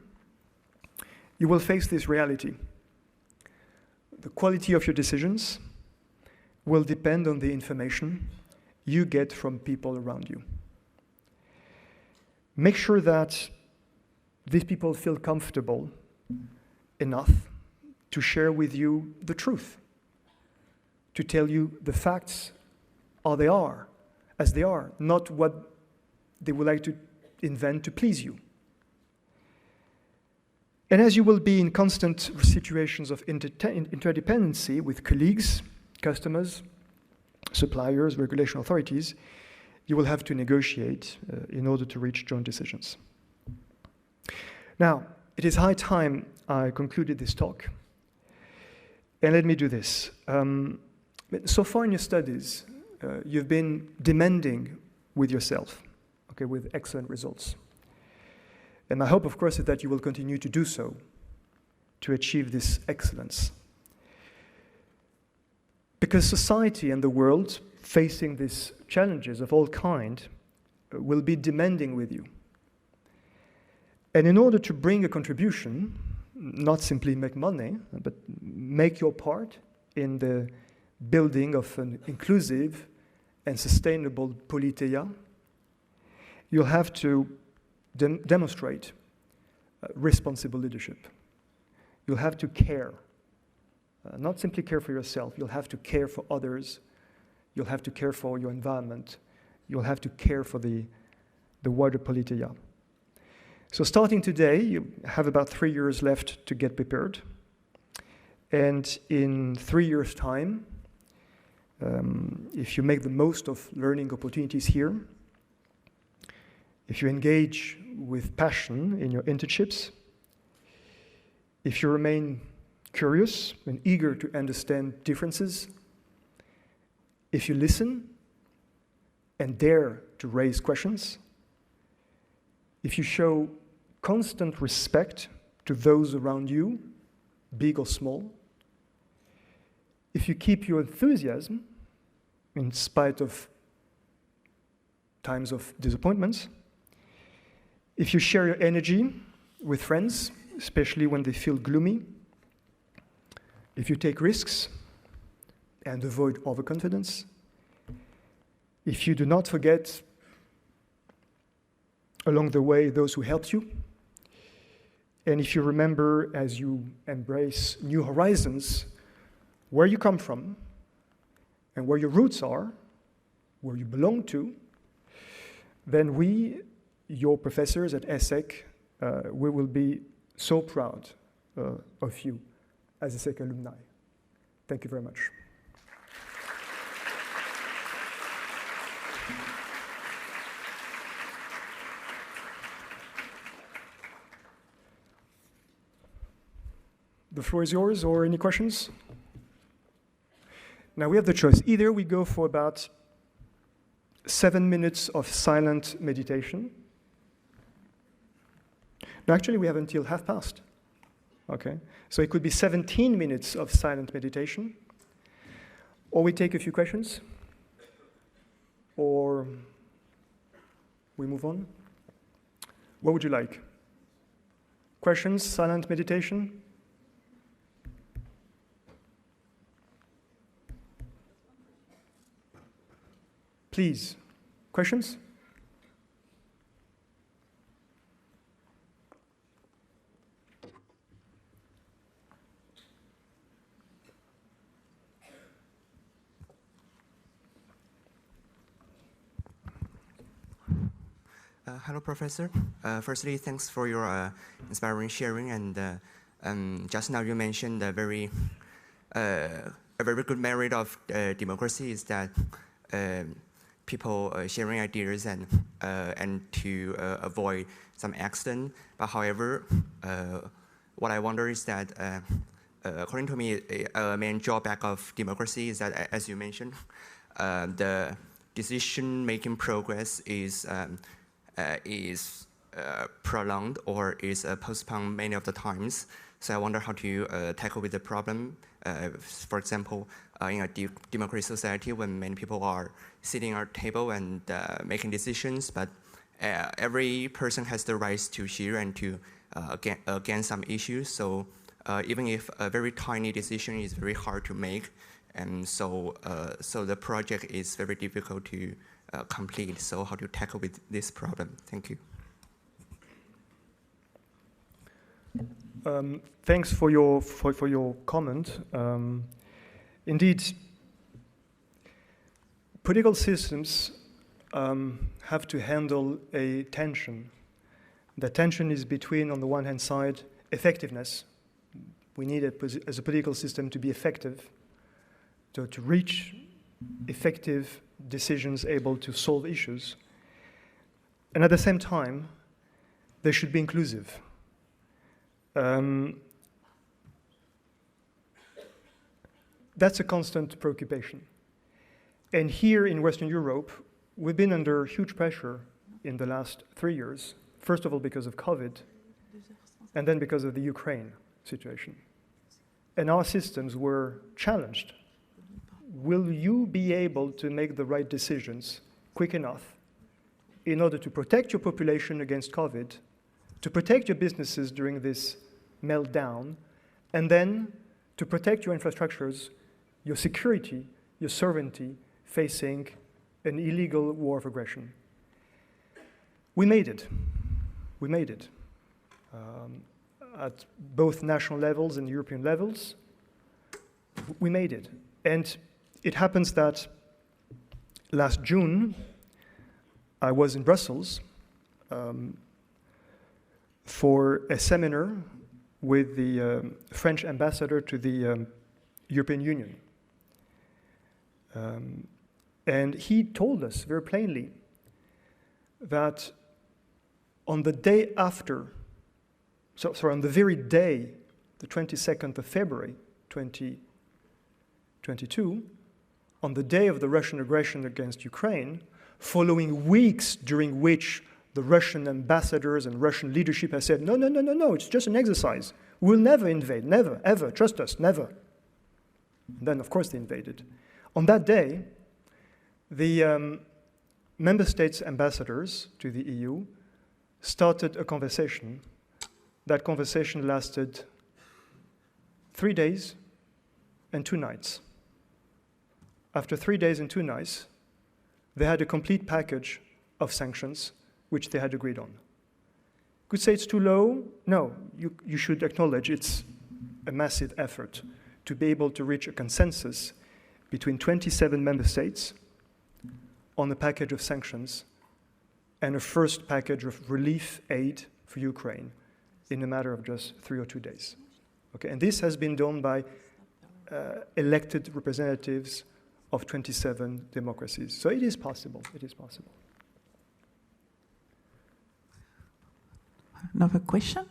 you will face this reality. The quality of your decisions will depend on the information you get from people around you. Make sure that these people feel comfortable enough to share with you the truth, to tell you the facts as they are, not what they would like to invent to please you. And as you will be in constant situations of interdependency with colleagues, customers, suppliers, regulation authorities, you will have to negotiate in order to reach joint decisions. Now, it is high time I concluded this talk. And let me do this. So far in your studies, you've been demanding with yourself, okay, with excellent results. And my hope, of course, is that you will continue to do so to achieve this excellence. Because society and the world, facing these challenges of all kind, will be demanding with you. And in order to bring a contribution, not simply make money, but make your part in the building of an inclusive and sustainable politeia, you'll have to demonstrate responsible leadership. You'll have to care, not simply care for yourself, you'll have to care for others, you'll have to care for your environment, you'll have to care for the wider politeia. So starting today, you have about 3 years left to get prepared. And in 3 years' time, if you make the most of learning opportunities here, if you engage with passion in your internships, if you remain curious and eager to understand differences, if you listen and dare to raise questions, if you show constant respect to those around you, big or small, if you keep your enthusiasm in spite of times of disappointments, if you share your energy with friends, especially when they feel gloomy, if you take risks and avoid overconfidence, if you do not forget along the way those who helped you, and if you remember as you embrace new horizons where you come from and where your roots are, where you belong to, then we, your professors at ESSEC, we will be so proud of you as ESSEC alumni. Thank you very much. The floor is yours, or any questions? Now we have the choice. Either we go for about 7 minutes of silent meditation. No, actually we have until past. Okay, so it could be 17 minutes of silent meditation, or we take a few questions, or we move on. What would you like? Questions, silent meditation? Please, questions? Hello, Professor. Firstly, thanks for your inspiring sharing. And just now you mentioned a very good merit of democracy is that people sharing ideas and to avoid some accident. But however, what I wonder is that according to me, a main drawback of democracy is that, as you mentioned, the decision-making progress is prolonged or is postponed many of the times. So I wonder how to tackle with the problem. For example, in a democratic society, when many people are sitting at a table and making decisions, but every person has the right to hear and to gain some issues. So even if a very tiny decision is very hard to make, and so the project is very difficult to complete. So how to tackle with this problem? Thank you. Thanks for your comment. Indeed, political systems have to handle a tension. The tension is between, on the one hand side, effectiveness. We need, as a political system, to be effective, to reach effective decisions able to solve issues. And at the same time, they should be inclusive. That's a constant preoccupation. And here in Western Europe, we've been under huge pressure in the last 3 years, first of all because of COVID, and then because of the Ukraine situation. And our systems were challenged. Will you be able to make the right decisions quick enough in order to protect your population against COVID, to protect your businesses during this meltdown, and then to protect your infrastructures, your security, your sovereignty, facing an illegal war of aggression? We made it. We made it. At both national levels and European levels, we made it. And it happens that last June, I was in Brussels for a seminar with the French ambassador to the European Union. And he told us very plainly that on the day after, on the very day, the 22nd of February, 2022, on the day of the Russian aggression against Ukraine, following weeks during which the Russian ambassadors and Russian leadership has said, no, no, no, no, no, it's just an exercise. We'll never invade, never, ever, trust us, never. And then, of course, they invaded. On that day, the member states' ambassadors to the EU started a conversation. That conversation lasted 3 days and 2 nights. After 3 days and 2 nights, they had a complete package of sanctions which they had agreed on. Could say it's too low? No, you should acknowledge it's a massive effort to be able to reach a consensus between 27 member states on a package of sanctions and a first package of relief aid for Ukraine in a matter of just 3 or 2 days. Okay, and this has been done by elected representatives of 27 democracies. So it is possible, it is possible. Another question?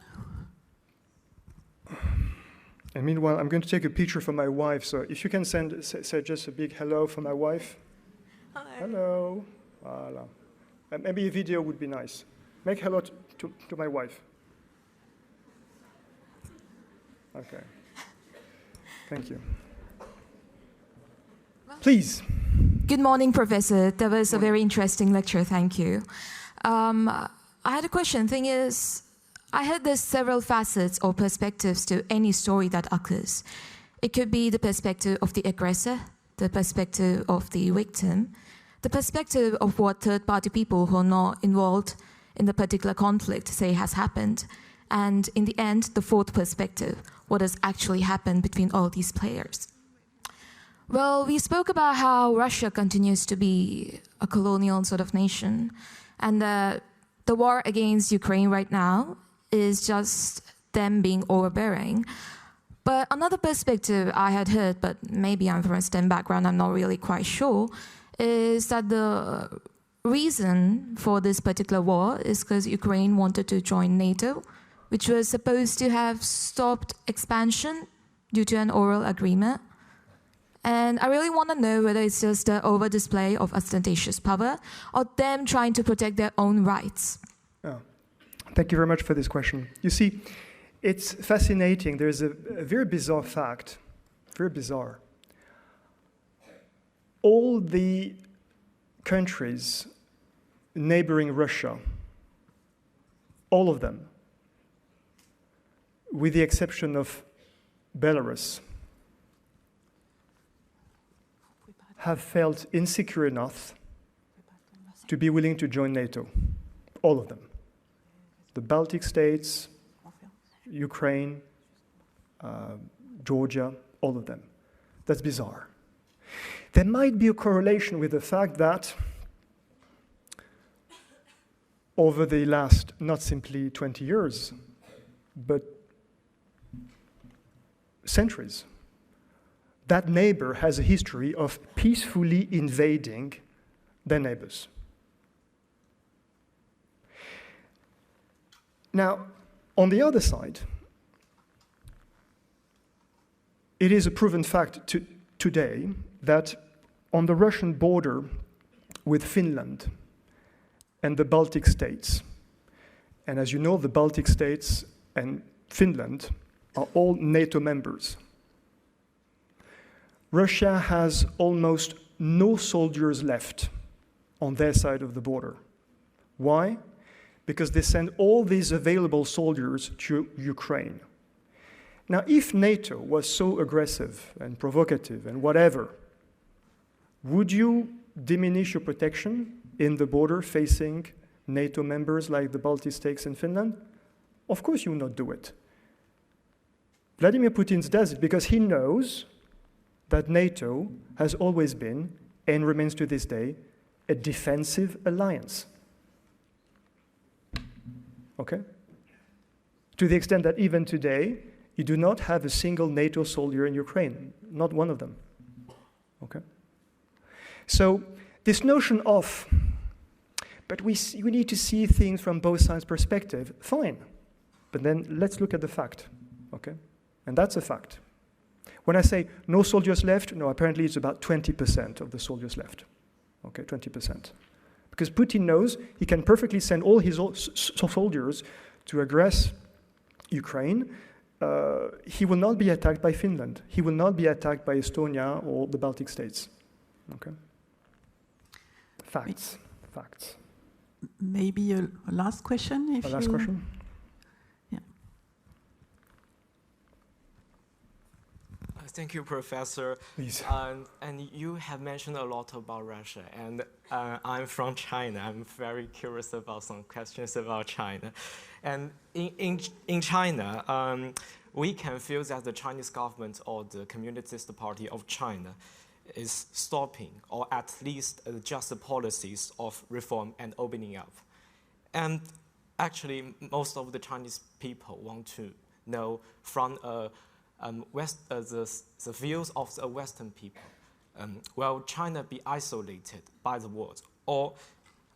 And meanwhile, I'm going to take a picture for my wife. So if you can say just a big hello for my wife. Hello. Hello. Voilà. And maybe a video would be nice. Make hello to my wife. Okay. Thank you. Please. Good morning, Professor. That was a very interesting lecture. Thank you. I had a question. Thing is, I heard there's several facets or perspectives to any story that occurs. It could be the perspective of the aggressor, the perspective of the victim, the perspective of what third-party people who are not involved in the particular conflict say has happened, and in the end, the fourth perspective, what has actually happened between all these players. Well, we spoke about how Russia continues to be a colonial sort of nation, and the war against Ukraine right now is just them being overbearing. But another perspective I had heard, but maybe I'm from a STEM background, I'm not really quite sure, is that the reason for this particular war is because Ukraine wanted to join NATO, which was supposed to have stopped expansion due to an oral agreement. And I really want to know whether it's just an over-display of ostentatious power or them trying to protect their own rights. Oh. Thank you very much for this question. You see, it's fascinating. There's a very bizarre fact, very bizarre. All the countries neighboring Russia, all of them, with the exception of Belarus, have felt insecure enough to be willing to join NATO. All of them. The Baltic states, Ukraine, Georgia, all of them. That's bizarre. There might be a correlation with the fact that over the last, not simply 20 years, but centuries, that neighbor has a history of peacefully invading their neighbors. Now, on the other side, it is a proven fact today that on the Russian border with Finland and the Baltic states, and as you know, the Baltic states and Finland are all NATO members. Russia has almost no soldiers left on their side of the border. Why? Because they send all these available soldiers to Ukraine. Now, if NATO was so aggressive and provocative and whatever, would you diminish your protection in the border facing NATO members like the Baltic states and Finland? Of course you will not do it. Vladimir Putin does it because he knows that NATO has always been, and remains to this day, a defensive alliance. Okay? To the extent that even today, you do not have a single NATO soldier in Ukraine, not one of them. Okay? So this notion of, but we need to see things from both sides' perspective, fine. But then let's look at the fact, okay? And that's a fact. When I say no soldiers left, no, apparently it's about 20% of the soldiers left. Okay, 20%. Because Putin knows he can perfectly send all his soldiers to aggress Ukraine. He will not be attacked by Finland. He will not be attacked by Estonia or the Baltic states. Okay? Facts. Facts. Maybe a last question? A last question? Yeah. Thank you, Professor. Please. And you have mentioned a lot about Russia, and I'm from China. I'm very curious about some questions about China. And in China, we can feel that the Chinese government or the Communist Party of China is stopping or at least adjust the policies of reform and opening up. And actually, most of the Chinese people want to know from the views of the Western people. Will China be isolated by the world, or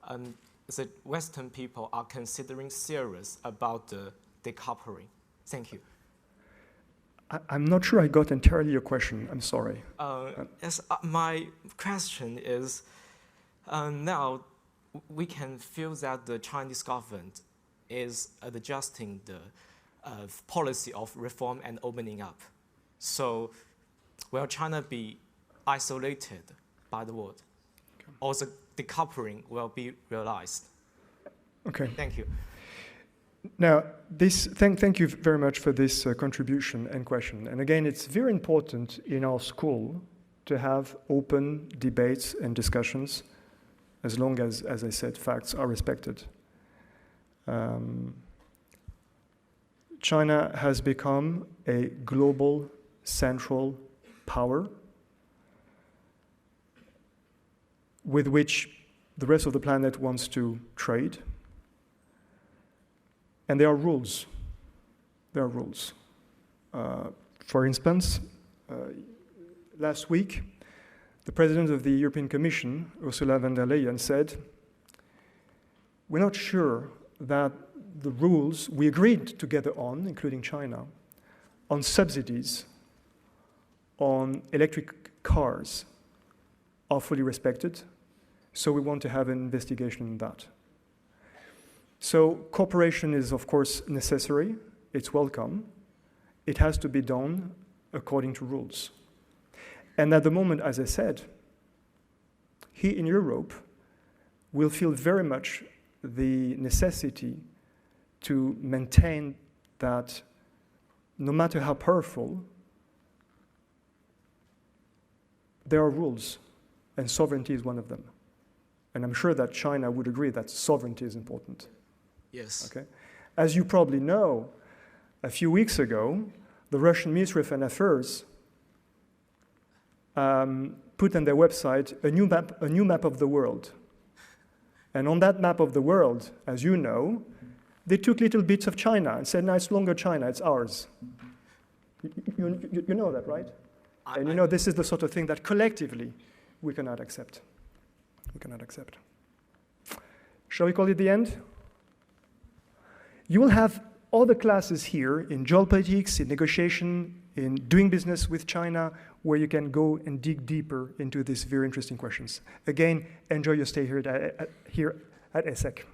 the Western people are considering serious about the decoupling? Thank you. I'm not sure I got entirely your question. I'm sorry. Yes, my question is, now we can feel that the Chinese government is adjusting the policy of reform and opening up. So will China be isolated by the world? Okay. Or the decoupling will be realized? Okay. Thank you. Now, thank you very much for this contribution and question. And again, it's very important in our school to have open debates and discussions, as long as I said, facts are respected. China has become a global central power with which the rest of the planet wants to trade. And there are rules. There are rules. For instance, last week, the president of the European Commission, Ursula von der Leyen, said, we're not sure that the rules we agreed together on, including China, on subsidies, on electric cars, are fully respected. So we want to have an investigation in that. So cooperation is, of course, necessary. It's welcome. It has to be done according to rules. And at the moment, as I said, here in Europe, we'll feel very much the necessity to maintain that no matter how powerful, there are rules, and sovereignty is one of them. And I'm sure that China would agree that sovereignty is important. Yes. Okay? As you probably know, a few weeks ago, the Russian Ministry of Foreign Affairs put on their website a new map of the world. And on that map of the world, as you know, they took little bits of China and said, no, it's longer China, it's ours. You know that, right? And you know this is the sort of thing that collectively we cannot accept. We cannot accept. Shall we call it the end? You will have all the classes here in geopolitics, in negotiation, in doing business with China, where you can go and dig deeper into these very interesting questions. Again, enjoy your stay here at ESSEC.